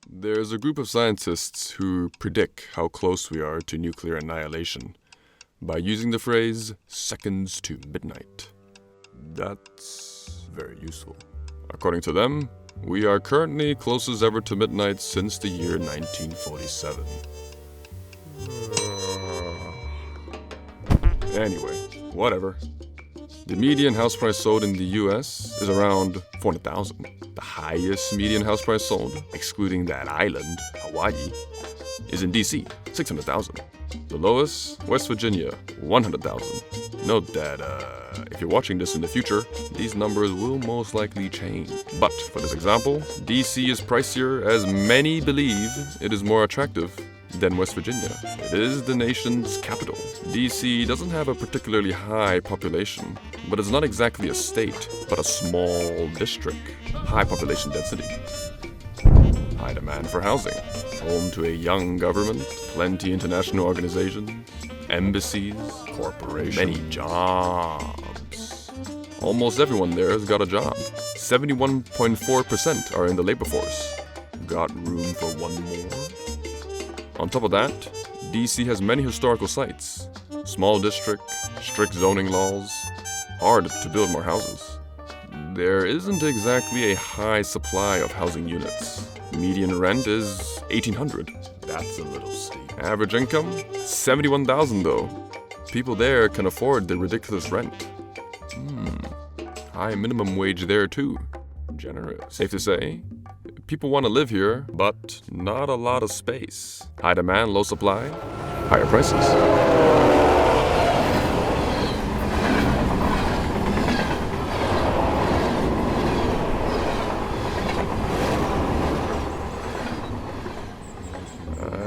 There's a group of scientists who predict how close we are to nuclear annihilation by using the phrase seconds to midnight. That's very useful. According to them, we are currently close as ever to midnight since the year 1947. Anyway, whatever. The median house price sold in the US is around $400,000. The highest median house price sold, excluding that island, Hawaii, is in DC, $600,000. The lowest, West Virginia, $100,000. Note that if you're watching this in the future, these numbers will most likely change. But for this example, DC is pricier as many believe it is more attractive than West Virginia. It is the nation's capital. DC doesn't have a particularly high population, but it's not exactly a state, but a small district. High population density. High demand for housing. Home to a young government, plenty international organizations, embassies, corporations, many jobs. Almost everyone there has got a job. 71.4% are in the labor force. Got room for one more? On top of that, DC has many historical sites. Small district, strict zoning laws, hard to build more houses. There isn't exactly a high supply of housing units. Median rent is $1,800. That's a little steep. Average income? $71,000 though. People there can afford the ridiculous rent. High minimum wage there too. Generous. Safe to say, people want to live here, but not a lot of space. High demand, low supply, higher prices.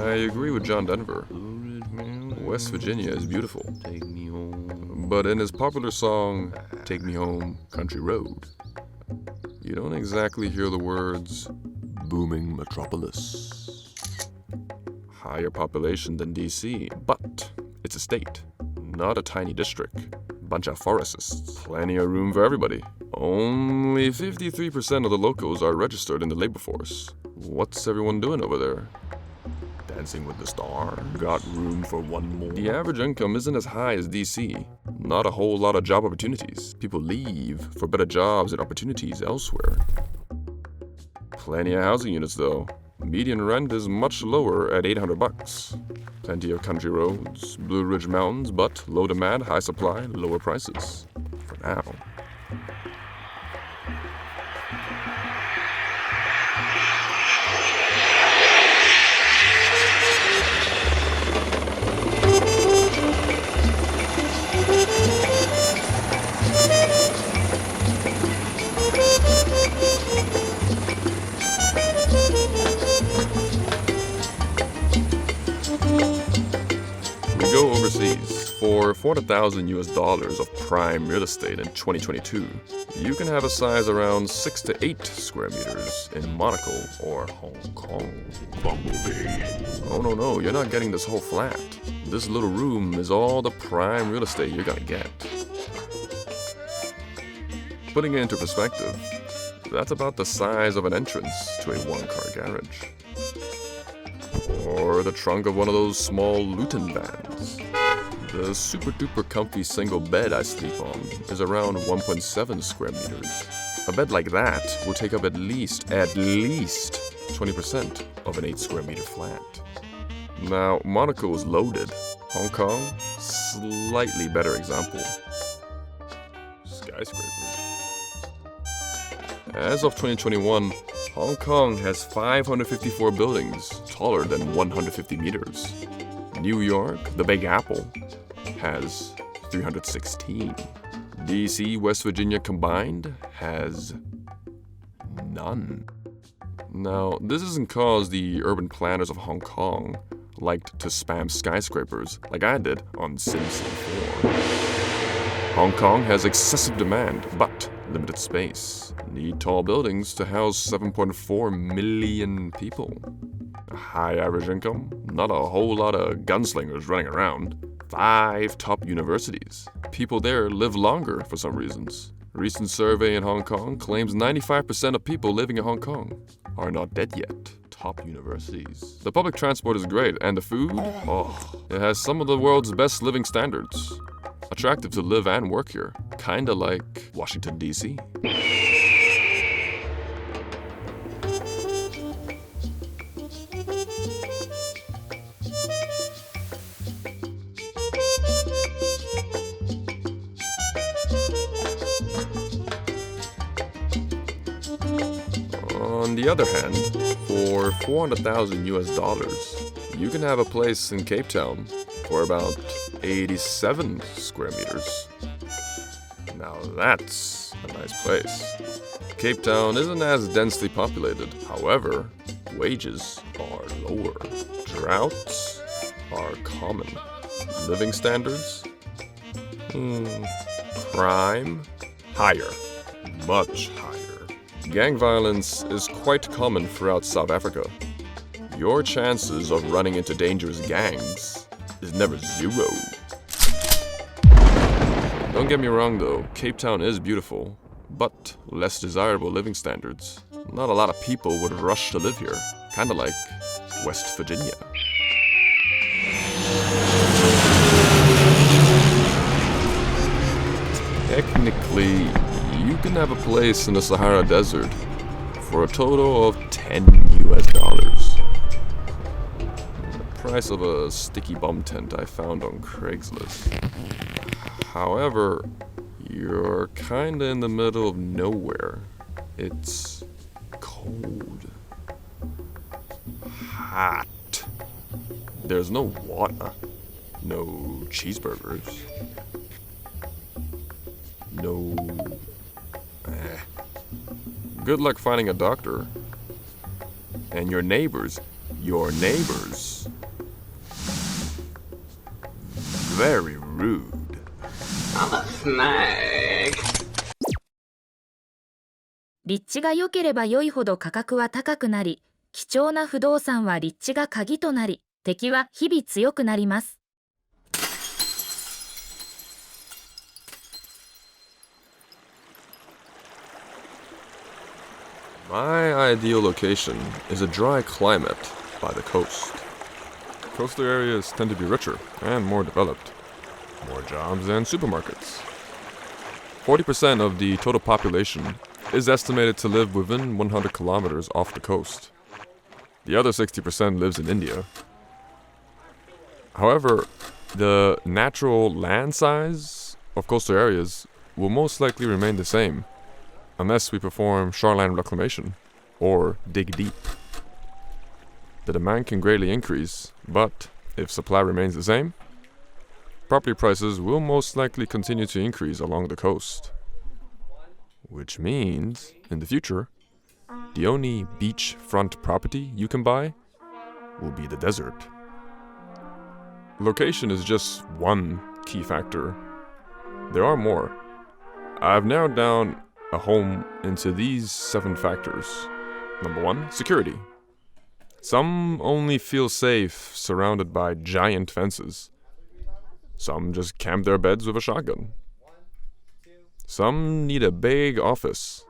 I agree with John Denver. West Virginia is beautiful. But in his popular song, Take Me Home, Country Road, you don't exactly hear the words, booming metropolis. Higher population than DC, but it's a state, not a tiny district. Bunch of forests, plenty of room for everybody. Only 53% of the locals are registered in the labor force. What's everyone doing over there? Dancing with the Stars. Got room for one more. The average income isn't as high as DC. Not a whole lot of job opportunities. People leave for better jobs and opportunities elsewhere. Plenty of housing units though. Median rent is much lower at $800. Plenty of country roads, Blue Ridge Mountains, but low demand, high supply, lower prices. For now. Go overseas. For $400,000 US of prime real estate in 2022, you can have a size around 6 to 8 square meters in Monaco or Hong Kong. Bumblebee. Oh no, you're not getting this whole flat. This little room is all the prime real estate you're gonna get. Putting it into perspective, that's about the size of an entrance to a one-car garage. Or the trunk of one of those small Luton vans. The super duper comfy single bed I sleep on is around 1.7 square meters. A bed like that will take up at least 20% of an 8 square meter flat. Now, Monaco is loaded. Hong Kong, slightly better example. Skyscrapers. As of 2021, Hong Kong has 554 buildings taller than 150 meters. New York, the Big Apple, has 316. DC, West Virginia combined has none. Now, this isn't cause the urban planners of Hong Kong liked to spam skyscrapers like I did on Census.gov. Hong Kong has excessive demand, but limited space. Need tall buildings to house 7.4 million people. A high average income, not a whole lot of gunslingers running around. 5 top universities. People there live longer for some reasons. A recent survey in Hong Kong claims 95% of people living in Hong Kong are not dead yet. top universities. The public transport is great, and the food, it has some of the world's best living standards. Attractive to live and work here, kinda like Washington, D.C. On the other hand, for $400,000 US, you can have a place in Cape Town for about 87 square meters. Now that's a nice place. Cape Town isn't as densely populated. However, wages are lower. Droughts are common. Living standards? Crime? Higher. Much higher. Gang violence is quite common throughout South Africa. Your chances of running into dangerous gangs is never zero. Don't get me wrong though, Cape Town is beautiful, but less desirable living standards. Not a lot of people would rush to live here, kinda like West Virginia. Technically, you can have a place in the Sahara Desert for a total of $10 US. The price of a sticky bum tent I found on Craigslist. However, you're kinda in the middle of nowhere. It's cold. Hot. There's no water. No cheeseburgers. No... Good luck finding a doctor. And your neighbors, very rude. I'm a snake. 立地が良ければ良いほど価格は高くなり、貴重な不動産は立地が鍵となり、敵は日々強くなります。My ideal location is a dry climate by the coast. Coastal areas tend to be richer and more developed. More jobs and supermarkets. 40% of the total population is estimated to live within 100 kilometers off the coast. The other 60% lives in India. However, the natural land size of coastal areas will most likely remain the same, unless we perform shoreline reclamation or dig deep. The demand can greatly increase, but if supply remains the same, property prices will most likely continue to increase along the coast. Which means, in the future, the only beachfront property you can buy will be the desert. Location is just one key factor. There are more. I've narrowed down a home into these 7 factors. Number 1, security. Some only feel safe surrounded by giant fences. Some just camp their beds with a shotgun. Some need a big office.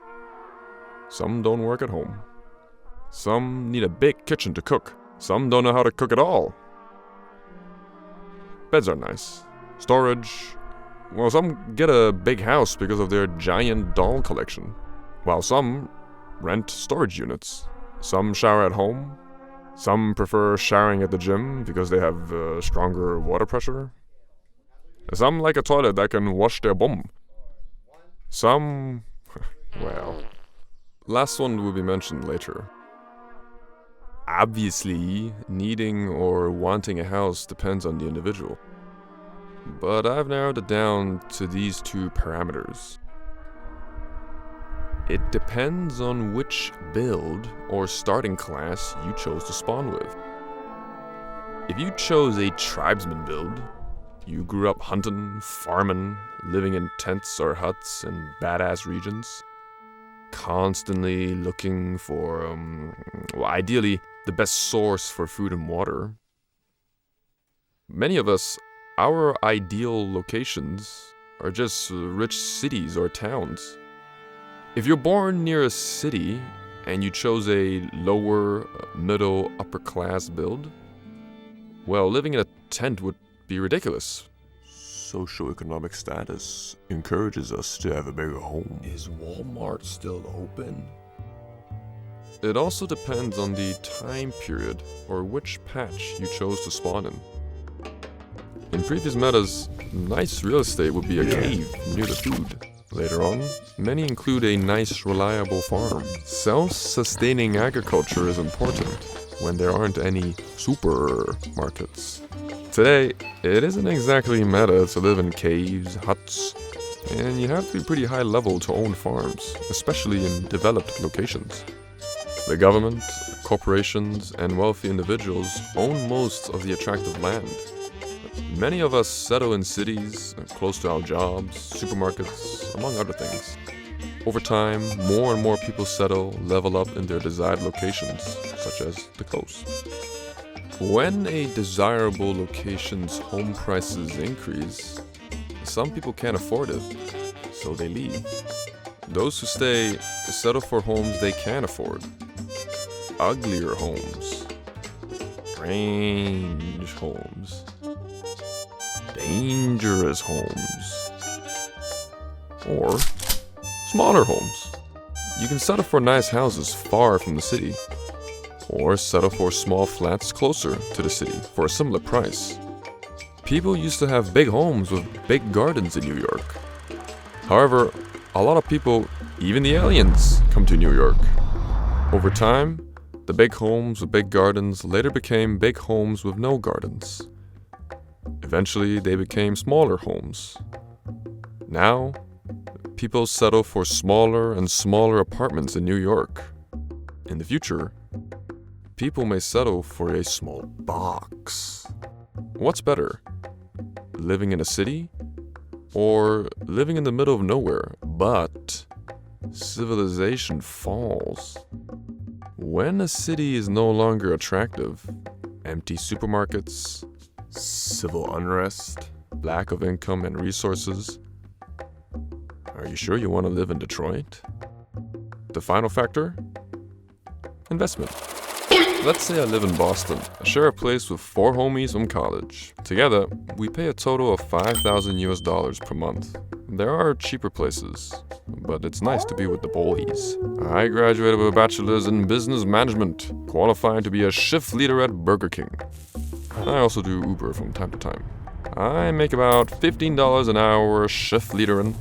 Some don't work at home. Some need a big kitchen to cook. Some don't know how to cook at all. Beds are nice. Storage. Well, some get a big house because of their giant doll collection, while some rent storage units. Some shower at home. Some prefer showering at the gym because they have stronger water pressure. Some like a toilet that can wash their bum. Some... well... Last one will be mentioned later. Obviously, needing or wanting a house depends on the individual. But I've narrowed it down to these 2 parameters. It depends on which build or starting class you chose to spawn with. If you chose a tribesman build, you grew up hunting, farming, living in tents or huts in badass regions, constantly looking for, ideally, the best source for food and water. Many of us, our ideal locations are just rich cities or towns. If you're born near a city and you chose a lower, middle, upper class build, well, living in a tent would be ridiculous. Socioeconomic status encourages us to have a bigger home. Is Walmart still open? It also depends on the time period or which patch you chose to spawn in. In previous metas, nice real estate would be a cave near the food. Later on, many include a nice, reliable farm. Self-sustaining agriculture is important when there aren't any supermarkets. Today, it isn't exactly meta to live in caves, huts, and you have to be pretty high level to own farms, especially in developed locations. The government, corporations, and wealthy individuals own most of the attractive land. Many of us settle in cities, close to our jobs, supermarkets, among other things. Over time, more and more people settle, level up in their desired locations, such as the coast. When a desirable location's home prices increase, some people can't afford it, so they leave. Those who stay settle for homes they can afford. Uglier homes. Strange homes. Dangerous homes. Or smaller homes. You can settle for nice houses far from the city, or settle for small flats closer to the city for a similar price. People used to have big homes with big gardens in New York. However, a lot of people, even the aliens, come to New York. Over time, the big homes with big gardens later became big homes with no gardens. Eventually, they became smaller homes. Now, people settle for smaller and smaller apartments in New York. In the future, people may settle for a small box. What's better, living in a city or living in the middle of nowhere, but civilization falls? When a city is no longer attractive, empty supermarkets, civil unrest, lack of income and resources, are you sure you want to live in Detroit? The final factor? Investment. Let's say I live in Boston. I share a place with 4 homies from college. Together, we pay a total of $5,000 per month. There are cheaper places, but it's nice to be with the boys. I graduated with a bachelor's in business management, qualified to be a shift leader at Burger King. I also do Uber from time to time. I make about $15 an hour shift leadering,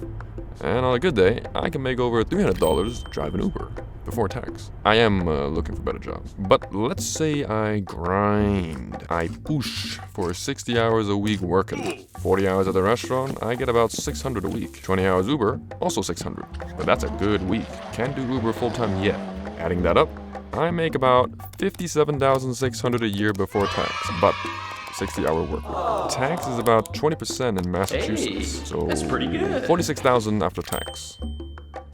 and on a good day, I can make over $300 driving Uber before tax. I am looking for a better job. But let's say I grind. I push for 60 hours a week working. 40 hours at the restaurant, I get about $600 a week. 20 hours Uber, also $600. But that's a good week. Can't do Uber full-time yet. Adding that up, I make about $57,600 a year before tax. But 60-hour work week. Tax is about 20% in Massachusetts, so that's pretty good. $46,000 after tax.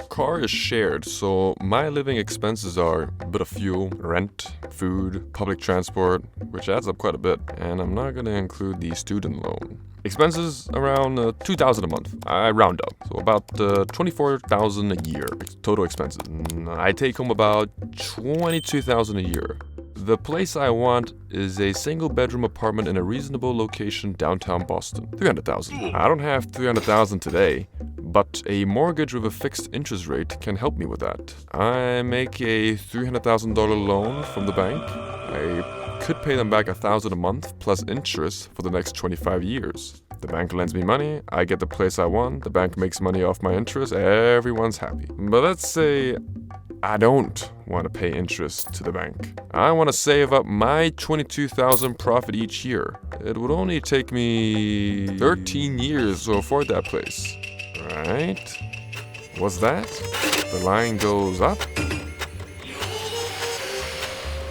Car is shared, so my living expenses are a bit of fuel, rent, food, public transport, which adds up quite a bit, and I'm not going to include the student loan. Expenses around $2,000 a month. I round up, so about $24,000 a year total expenses. I take home about $22,000 a year. The place I want is a single-bedroom apartment in a reasonable location downtown Boston. $300,000. I don't have $300,000 today, but a mortgage with a fixed interest rate can help me with that. I make a $300,000 loan from the bank. I could pay them back $1,000 a month plus interest for the next 25 years. The bank lends me money, I get the place I want, the bank makes money off my interest, everyone's happy. But let's say I don't want to pay interest to the bank. I want to save up my $22,000 profit each year. It would only take me 13 years to afford that place. Right? What's that? The line goes up.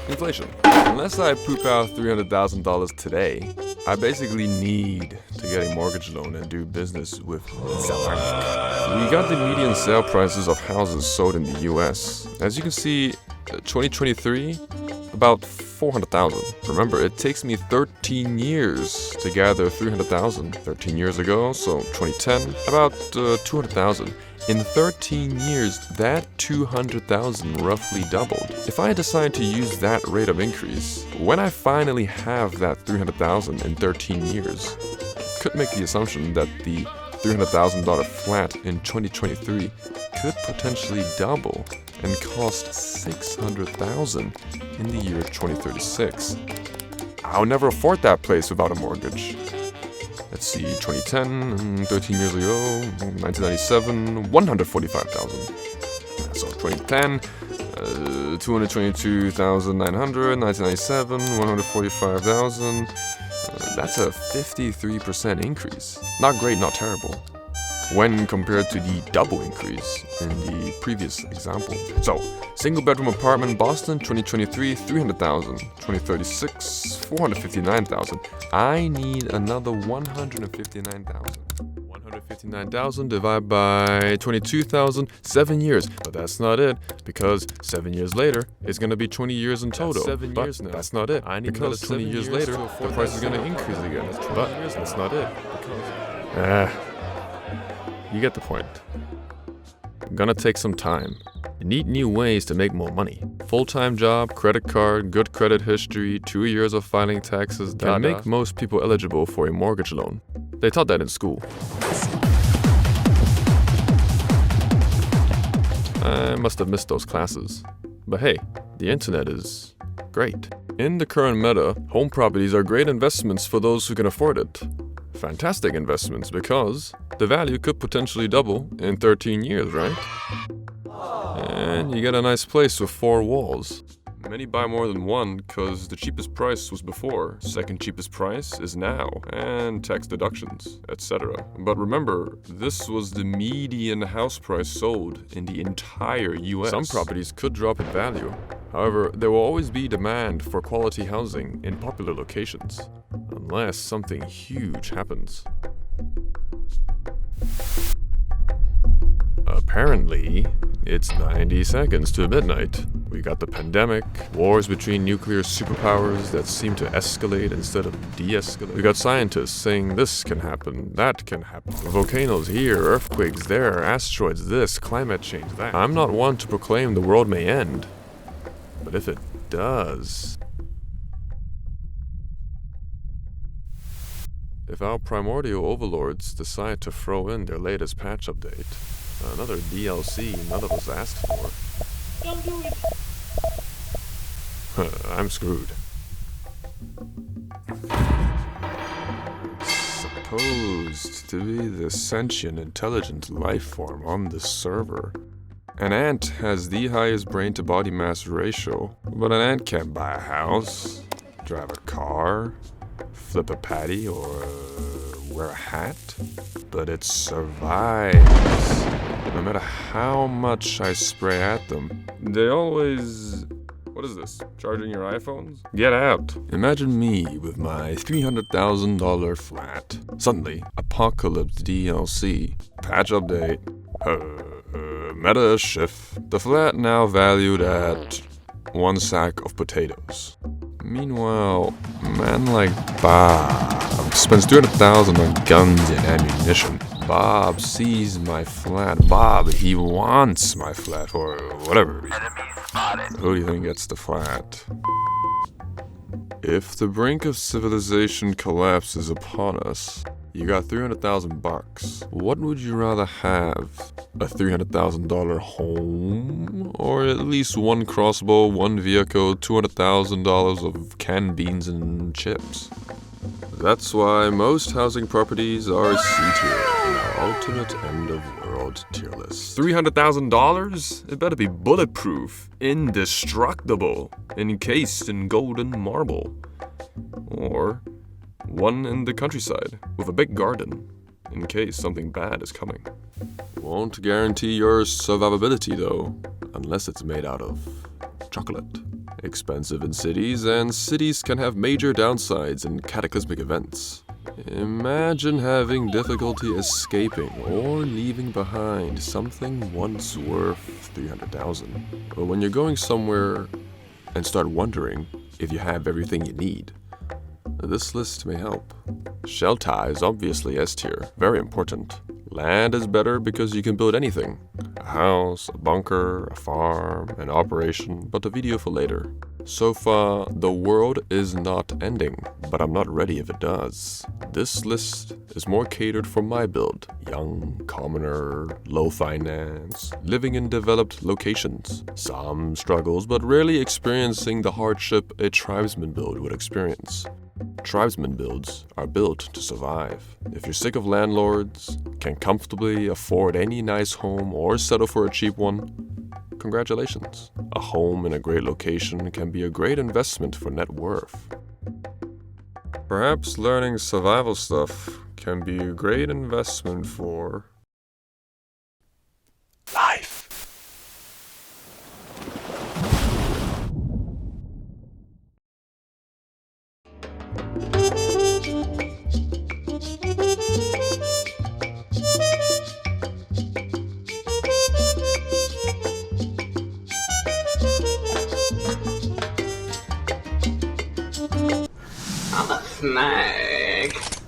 Inflation. Unless I poop out $300,000 today, I basically need to get a mortgage loan and do business with Zalando. We got the median sale prices of houses sold in the US. As you can see, 2023, about 400,000. Remember, it takes me 13 years to gather 300,000. 13 years ago, so 2010, about 200,000. In 13 years, that 200,000 roughly doubled. If I decide to use that rate of increase, when I finally have that 300,000 in 13 years, could make the assumption that the $300,000 flat in 2023 could potentially double and cost $600,000 in the year 2036. I'll never afford that place without a mortgage. Let's see, 2010, 13 years ago, 1997, $145,000. So 2010, 222,900, 1997, 145,000. That's a 53% increase. Not great, not terrible, when compared to the double increase in the previous example. So, single bedroom apartment in Boston, 2023, 300,000. 2036, 459,000. I need another 159,000. 159,000 divided by 22,000, 7 years. But that's not it, because 7 years later, it's going to be 20 years in total. That's 7 years now. That's not it, because 20 years later, the price is going to increase again. But that's not it, because... You get the point. Gonna take some time. Need new ways to make more money. Full-time job, credit card, good credit history, 2 years of filing taxes, can make most people eligible for a mortgage loan. They taught that in school. I must have missed those classes. But hey, the internet is great. In the current meta, home properties are great investments for those who can afford it. Fantastic investments because the value could potentially double in 13 years, right? And you get a nice place with 4 walls. Many buy more than one because the cheapest price was before, second cheapest price is now, and tax deductions, etc. But remember, this was the median house price sold in the entire US. Some properties could drop in value. However, there will always be demand for quality housing in popular locations, unless something huge happens. Apparently, it's 90 seconds to midnight. We got the pandemic, wars between nuclear superpowers that seem to escalate instead of de-escalate. We got scientists saying this can happen, that can happen. Volcanoes here, earthquakes there, asteroids this, climate change that. I'm not one to proclaim the world may end, but if it does... If our primordial overlords decide to throw in their latest patch update, another DLC none of us asked for. Don't do it. I'm screwed. Supposed to be the sentient, intelligent life form on this server. An ant has the highest brain-to-body mass ratio, but an ant can't buy a house, drive a car, flip a patty, or wear a hat. But it survives. No matter how much I spray at them, they always... What is this? Charging your iPhones? Get out. Imagine me with my $300,000 flat. Suddenly, Apocalypse DLC. Patch update. Meta shift. The flat now valued at 1 sack of potatoes. Meanwhile, man like Bob spends $300,000 on guns and ammunition. Bob sees my flat. Bob, he wants my flat for whatever reason. Who do you think gets the flat? If the brink of civilization collapses upon us, you got $300,000. What would you rather have? A $300,000 home? Or at least 1 crossbow, 1 vehicle, $200,000 of canned beans and chips? That's why most housing properties are C-tier in our ultimate end-of-world tier list. $300,000? It better be bulletproof, indestructible, encased in golden marble. Or one in the countryside with a big garden, in case something bad is coming. Won't guarantee your survivability though, unless it's made out of chocolate. Expensive in cities, and cities can have major downsides in cataclysmic events. Imagine having difficulty escaping or leaving behind something once worth $300,000. But when you're going somewhere and start wondering if you have everything you need, this list may help. Shelter is obviously S tier, very important. Land is better because you can build anything. A house, a bunker, a farm, an operation, but a video for later. So far, the world is not ending, but I'm not ready if it does. This list is more catered for my build. Young, commoner, low finance, living in developed locations. Some struggles, but rarely experiencing the hardship a tribesman build would experience. Tribesman builds are built to survive. If you're sick of landlords, can comfortably afford any nice home or settle for a cheap one, congratulations. A home in a great location can be a great investment for net worth. Perhaps learning survival stuff can be a great investment for life. I'm a snag.